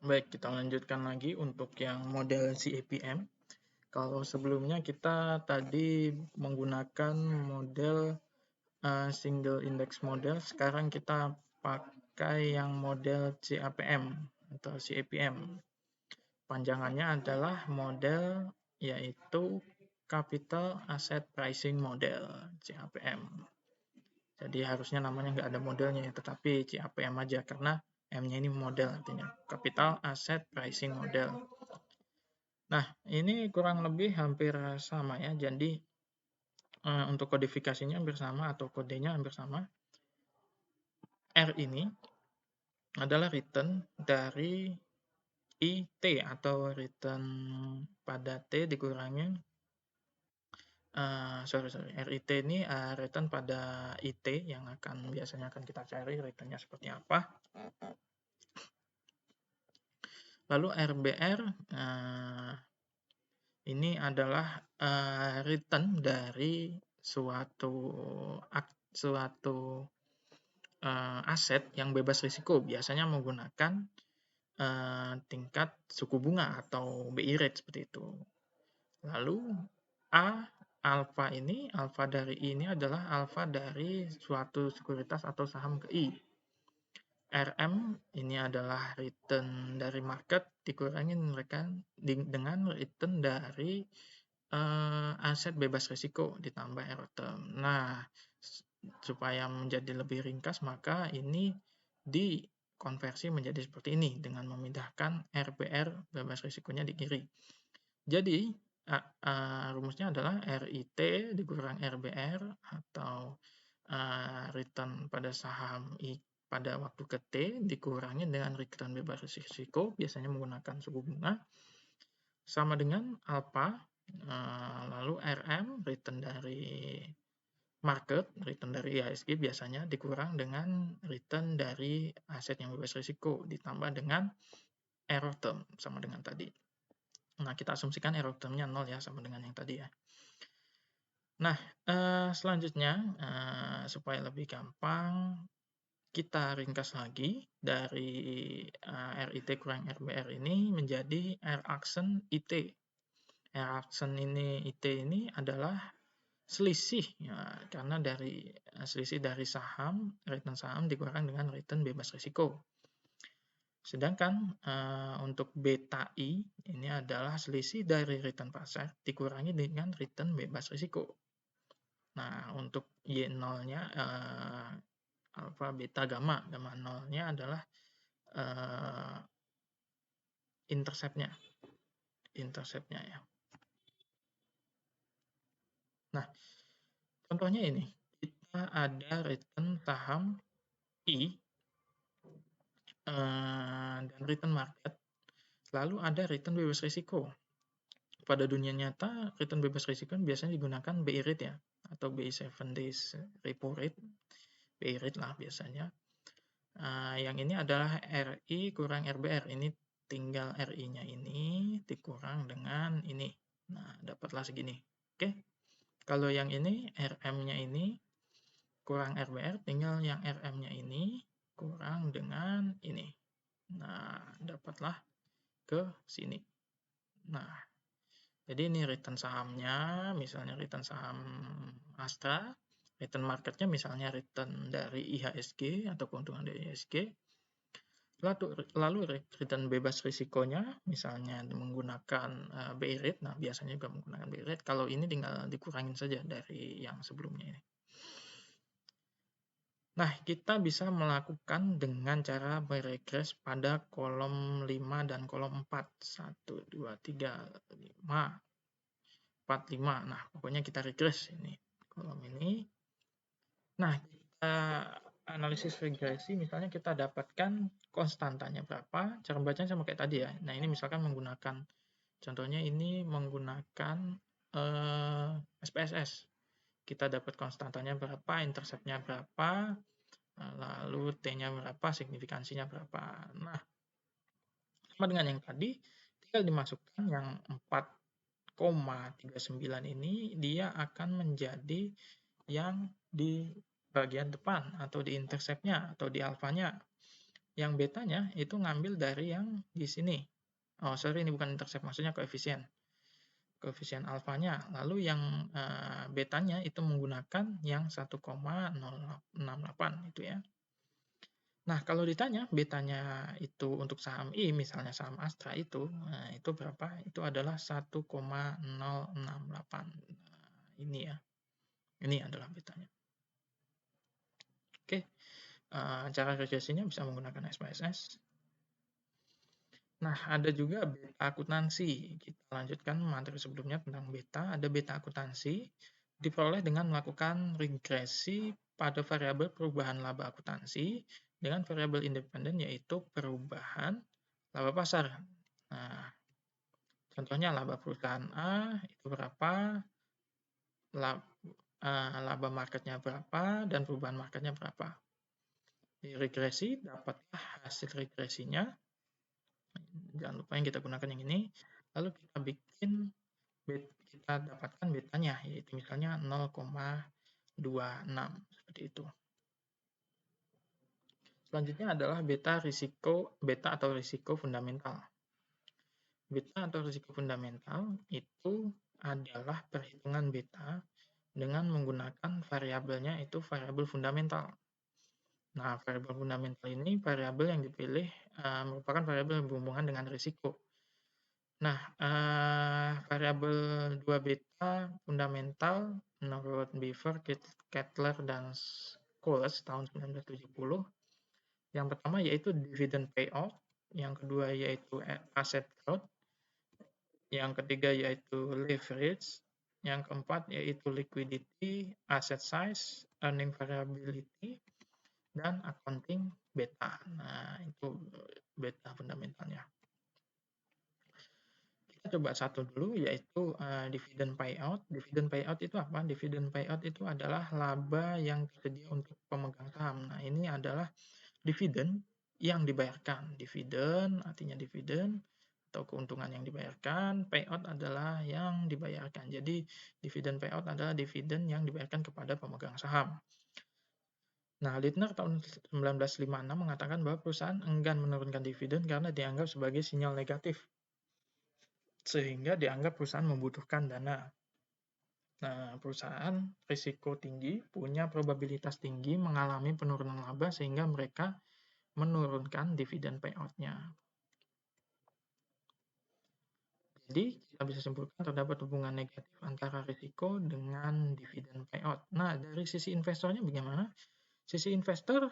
Baik, kita lanjutkan lagi untuk yang model CAPM. Kalau sebelumnya kita tadi menggunakan model single index model, sekarang kita pakai yang model CAPM atau CAPM. Panjangannya adalah model yaitu Capital Asset Pricing Model, CAPM. Jadi harusnya namanya nggak ada modelnya, tetapi CAPM aja karena M-nya ini model artinya Capital Asset Pricing Model. Nah, ini kurang lebih hampir sama ya. Jadi untuk kodifikasinya hampir sama atau kodenya hampir sama. R ini adalah return dari IT atau return pada T dikurangi RIT ini return pada IT yang biasanya akan kita cari returnnya seperti apa. Lalu RBR ini adalah return dari suatu aset yang bebas risiko, biasanya menggunakan tingkat suku bunga atau BI rate seperti itu. Lalu alfa dari I ini adalah alfa dari suatu sekuritas atau saham ke I. RM ini adalah return dari market dikurangi dengan return dari aset bebas risiko ditambah error term. Nah, supaya menjadi lebih ringkas maka ini dikonversi menjadi seperti ini dengan memindahkan RBR bebas risikonya di kiri. Jadi rumusnya adalah RIT dikurang RBR atau return pada saham I pada waktu ke T dikurangi dengan return bebas risiko, biasanya menggunakan suku bunga, sama dengan alpha, lalu RM, return dari market, return dari IHSG biasanya dikurang dengan return dari aset yang bebas risiko, ditambah dengan error term, sama dengan tadi. Nah, kita asumsikan error term-nya 0 ya, sama dengan yang tadi ya. Nah, selanjutnya, supaya lebih gampang, kita ringkas lagi dari RIT kurang RBR ini menjadi R-aksen IT. R-aksen IT ini adalah selisih ya, karena dari selisih dari saham, return saham dikurang dengan return bebas risiko. Sedangkan untuk beta I ini adalah selisih dari return pasar dikurangi dengan return bebas risiko. Nah, untuk Y0-nya alfa, beta, gamma. Gamma 0-nya adalah intercept-nya ya. Nah, contohnya ini, kita ada return saham I dan return market, lalu ada return bebas risiko. Pada dunia nyata, return bebas risiko biasanya digunakan BI rate ya, atau BI 7 days repo rate, BI rate lah biasanya. Yang ini adalah RI kurang RBR, ini tinggal RI-nya ini dikurang dengan ini. Nah, dapatlah segini. Oke. Kalau yang ini, RM-nya ini kurang RBR, tinggal yang RM-nya ini kurang dengan ini. Nah, dapatlah ke sini. Nah, jadi ini return sahamnya, misalnya return saham Astra, return marketnya misalnya return dari IHSG atau keuntungan dari IHSG, lalu return bebas risikonya misalnya menggunakan BI rate, nah biasanya juga menggunakan BI rate, kalau ini tinggal dikurangin saja dari yang sebelumnya ini. Nah, kita bisa melakukan dengan cara meregres pada kolom 5 dan kolom 4. 1, 2, 3, 5, 4, 5. Nah, pokoknya kita regres ini kolom ini. Nah, kita analisis regresi, misalnya kita dapatkan konstantanya berapa, cara bacanya sama kayak tadi ya. Nah, ini misalkan menggunakan, contohnya ini menggunakan SPSS. Kita dapat konstantanya berapa, interceptnya berapa, lalu T-nya berapa, signifikansinya berapa. Nah, sama dengan yang tadi, tinggal dimasukkan yang 4,39 ini, dia akan menjadi yang di bagian depan atau di intercept-nya atau di alfanya. Yang betanya itu ngambil dari yang di sini. Oh, sorry, ini bukan intercept, maksudnya koefisien alfanya. Lalu yang betanya itu menggunakan yang 1,068 itu ya. Nah, kalau ditanya betanya itu untuk saham I, misalnya saham Astra itu, nah itu berapa? Itu adalah 1,068. Nah, ini ya. Ini adalah betanya. Oke, cara regresinya bisa menggunakan SPSS. Nah, ada juga beta akuntansi. Kita lanjutkan materi sebelumnya tentang beta. Ada beta akuntansi diperoleh dengan melakukan regresi pada variabel perubahan laba akuntansi dengan variabel independen yaitu perubahan laba pasar. Nah, contohnya laba perusahaan A itu berapa, laba marketnya berapa, dan perubahan marketnya berapa. Di regresi, dapatlah hasil regresinya. Jangan lupa yang kita gunakan yang ini. Lalu kita dapatkan betanya, yaitu misalnya 0,26 seperti itu. Selanjutnya adalah beta atau risiko fundamental. Beta atau risiko fundamental itu adalah perhitungan beta dengan menggunakan variabelnya itu variabel fundamental. Nah, variabel fundamental ini variabel yang dipilih merupakan variabel yang berhubungan dengan risiko. Nah, variabel 2 beta fundamental menurut Beaver, Kettler, dan Scholes tahun 1970. Yang pertama yaitu dividend payout, yang kedua yaitu asset growth, yang ketiga yaitu leverage, yang keempat yaitu liquidity, asset size, earning variability, dan accounting beta. Nah, itu beta fundamentalnya. Kita coba satu dulu, yaitu dividend payout. Dividend payout itu apa? Dividend payout itu adalah laba yang tersedia untuk pemegang saham. Nah, ini adalah dividen yang dibayarkan. Dividen artinya dividen atau keuntungan yang dibayarkan. Payout adalah yang dibayarkan. Jadi, dividen payout adalah dividen yang dibayarkan kepada pemegang saham. Nah, Lindner tahun 1956 mengatakan bahwa perusahaan enggan menurunkan dividen karena dianggap sebagai sinyal negatif, sehingga dianggap perusahaan membutuhkan dana. Nah, perusahaan risiko tinggi, punya probabilitas tinggi mengalami penurunan laba sehingga mereka menurunkan dividen payout-nya. Jadi, kita bisa simpulkan terdapat hubungan negatif antara risiko dengan dividen payout. Nah, dari sisi investornya bagaimana? Sisi investor,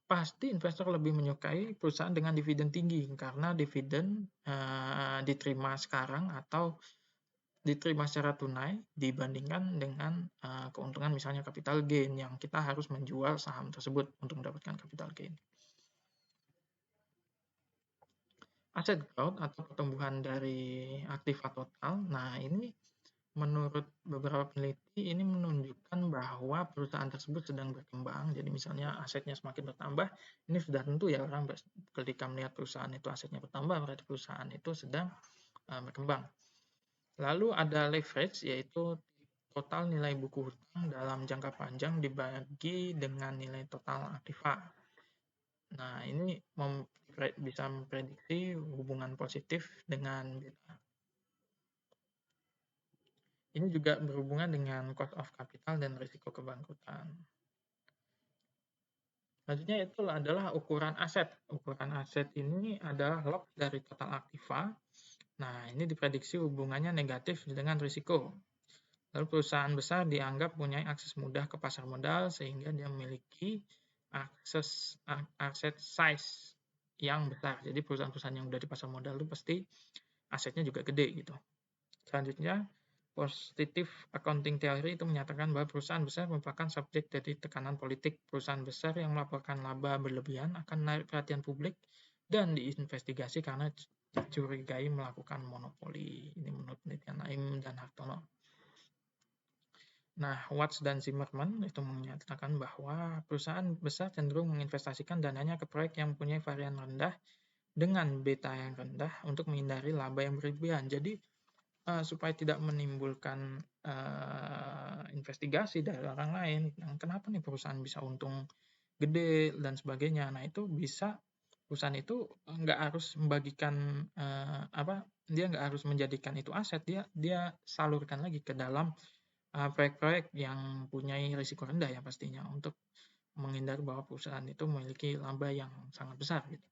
pasti investor lebih menyukai perusahaan dengan dividen tinggi karena dividen diterima sekarang atau diterima secara tunai dibandingkan dengan keuntungan misalnya capital gain yang kita harus menjual saham tersebut untuk mendapatkan capital gain. Asset growth atau pertumbuhan dari aktiva total. Nah, ini menurut beberapa peneliti ini menunjukkan bahwa perusahaan tersebut sedang berkembang. Jadi misalnya asetnya semakin bertambah, ini sudah tentu ya orang ketika melihat perusahaan itu asetnya bertambah, berarti perusahaan itu sedang berkembang. Lalu ada leverage, yaitu total nilai buku hutang dalam jangka panjang dibagi dengan nilai total aktiva. Nah, ini bisa memprediksi hubungan positif dengan beta. Ini juga berhubungan dengan cost of capital dan risiko kebangkrutan. Selanjutnya itu adalah ukuran aset. Ukuran aset ini adalah log dari total aktiva. Nah, ini diprediksi hubungannya negatif dengan risiko. Lalu perusahaan besar dianggap punya akses mudah ke pasar modal sehingga dia memiliki aset size yang besar. Jadi perusahaan-perusahaan yang udah di pasar modal itu pasti asetnya juga gede gitu. Selanjutnya, positive accounting theory itu menyatakan bahwa perusahaan besar merupakan subjek dari tekanan politik. Perusahaan besar yang melaporkan laba berlebihan akan menarik perhatian publik dan diinvestigasi karena dicurigai melakukan monopoli. Ini menurut penelitian Naim dan Hartono. Nah, Watts dan Zimmerman itu menyatakan bahwa perusahaan besar cenderung menginvestasikan dananya ke proyek yang mempunyai varian rendah dengan beta yang rendah untuk menghindari laba yang berlebihan. Jadi, supaya tidak menimbulkan investigasi dari orang lain, kenapa nih perusahaan bisa untung gede dan sebagainya. Nah, itu bisa perusahaan itu nggak harus membagikan dia nggak harus menjadikan itu aset, dia salurkan lagi ke dalam proyek-proyek yang punya risiko rendah ya pastinya, untuk menghindari bahwa perusahaan itu memiliki laba yang sangat besar gitu.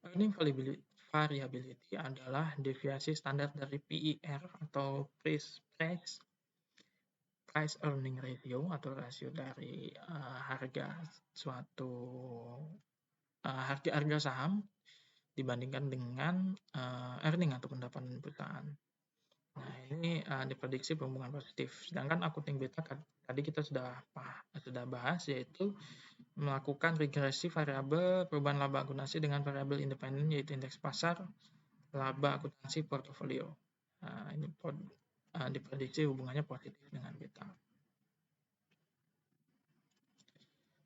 Earning variability adalah deviasi standar dari PER atau price earning ratio, atau rasio dari harga suatu harga saham dibandingkan dengan earning atau pendapatan perusahaan. Nah, ini diprediksi berhubungan positif. Sedangkan accounting beta tadi kita sudah bahas, yaitu melakukan regresi variabel perubahan laba akuntansi dengan variabel independen, yaitu indeks pasar, laba akuntansi portofolio. Nah, ini diprediksi hubungannya positif dengan beta.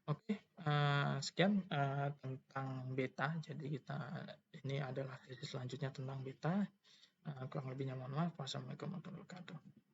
Oke, sekian tentang beta. Jadi ini adalah sesi selanjutnya tentang beta. Kurang lebihnya mohon maaf. Wassalamualaikum warahmatullahi wabarakatuh.